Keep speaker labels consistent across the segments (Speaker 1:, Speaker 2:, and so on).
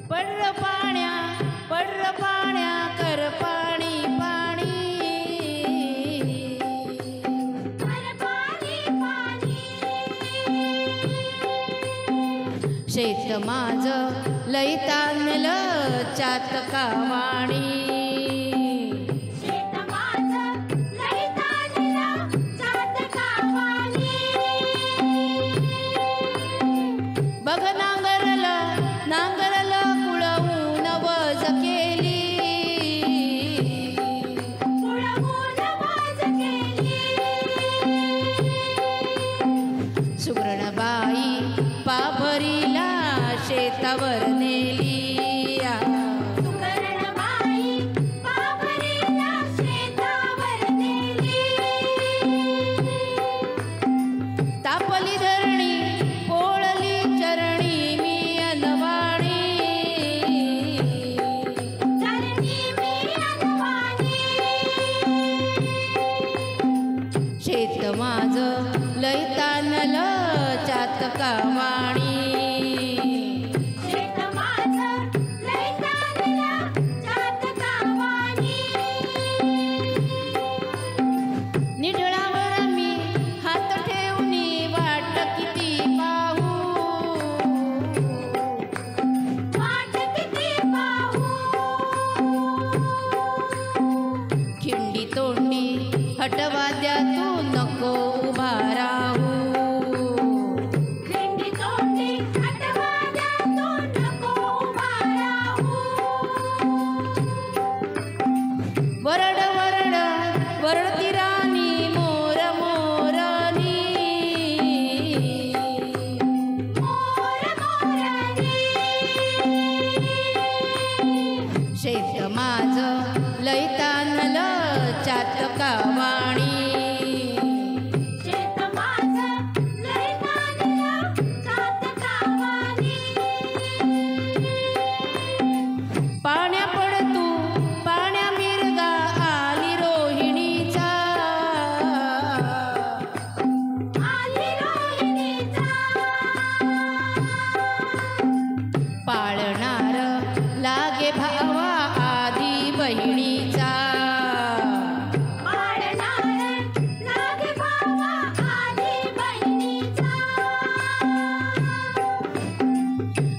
Speaker 1: पडर पाण्या कर पाणी पाणी
Speaker 2: कर पाणी पाणी
Speaker 1: शेत माझ लई ताणलं चातकावाणी
Speaker 2: शेत माझं लई ताणलं चातकावाणी
Speaker 1: बघ नांगरलं कुळवून वज केली
Speaker 2: कुळवून वाज केली
Speaker 1: सुगरणबाई पाभरीला शेतावर नेली
Speaker 2: सुगरणबाई पाभरीला शेतावर नेली
Speaker 1: तापली धरणी पोळली चरणी मी अनवाणी
Speaker 2: चरणी मी अनवाणी
Speaker 1: शेत माझं लई ताणलं चातकावाणी
Speaker 2: शेत माझं लई ताणलं चातकावाणी
Speaker 1: निढळावर मी हात ठेवूनी वाट किती पाहू
Speaker 2: वाट किती पाहू
Speaker 1: खिंडी तोंडी हटवाद्या तू नको उभा राहू
Speaker 2: खिंडी तोंडी हटवाद्या तू नको उभा राहू
Speaker 1: वरड वरड वरडती राणी मोर मोरनी
Speaker 2: मोर मोरनी
Speaker 1: शेत माझं लई ताणलं चातकावाणी
Speaker 2: शेत माझं लई ताणलं चातकावाणी
Speaker 1: पाण्या पड तू पाण्या मिरगा आली रोहिणीचा
Speaker 2: आली रोहिणीचा
Speaker 1: पाळणार लागे भावा आधी बहिणीचा
Speaker 2: पाळणार लागे भावा आधी बहिणीचा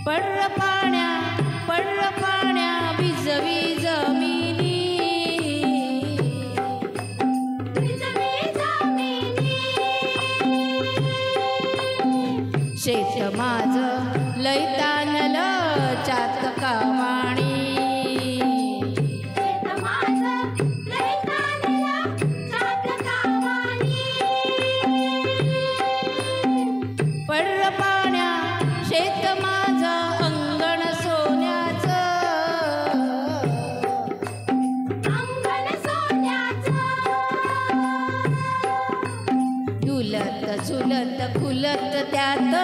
Speaker 1: पडर पाण्या भिजवी जमिनी
Speaker 2: भिजवी जमिनी
Speaker 1: शेत माझं लई ताणलं चातकावाणी
Speaker 2: शेत माझं लई ताणलं चातकावाणी
Speaker 1: पडर पाण्या शेत माझं अंगण सोन्याचं
Speaker 2: अंगण सोन्याचं
Speaker 1: झुलत झुलत खुलत त्यात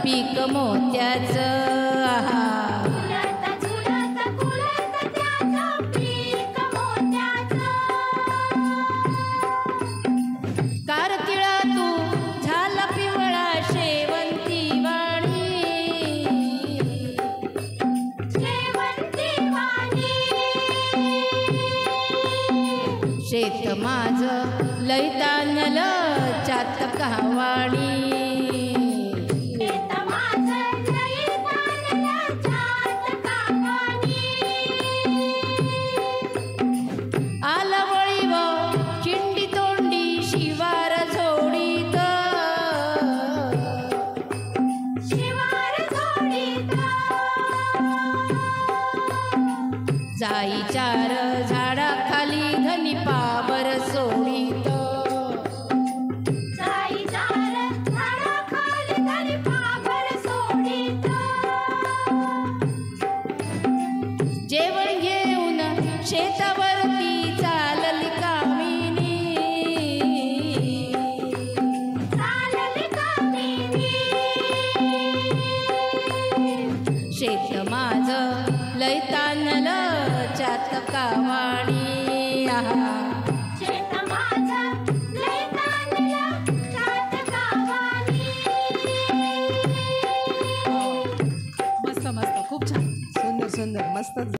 Speaker 1: पीक मोत्याचं आहा
Speaker 2: झुलत झुलत खुलत त्याचं पीक मोत्याचं
Speaker 1: कारकिळा तू झाला पिवळा शेवंती वाणी
Speaker 2: शेवंती वाणी
Speaker 1: शेत माझं लई ताणलं चातकावाणी
Speaker 2: शेत माझं लई ताणलं चातकावाणी
Speaker 1: आला वळीव खिंडी तोंडी शिवार झोडीत
Speaker 2: शिवार झोडीत
Speaker 1: जाई चार झाडाखाली धनी पाबर सोडीत
Speaker 2: जाई चार झाडाखाली धनी पाबर सोडीत
Speaker 1: जेवण घेऊन शेतावरती चालली कामिनी
Speaker 2: चालली कामिनी
Speaker 1: शेत माझं लई ताणलं चातकावाणी आहा
Speaker 2: शेत माझं लई ताणलं चातकावाणी
Speaker 1: मस्त मस्त खूप छान.
Speaker 3: सुंदर सुंदर मस्त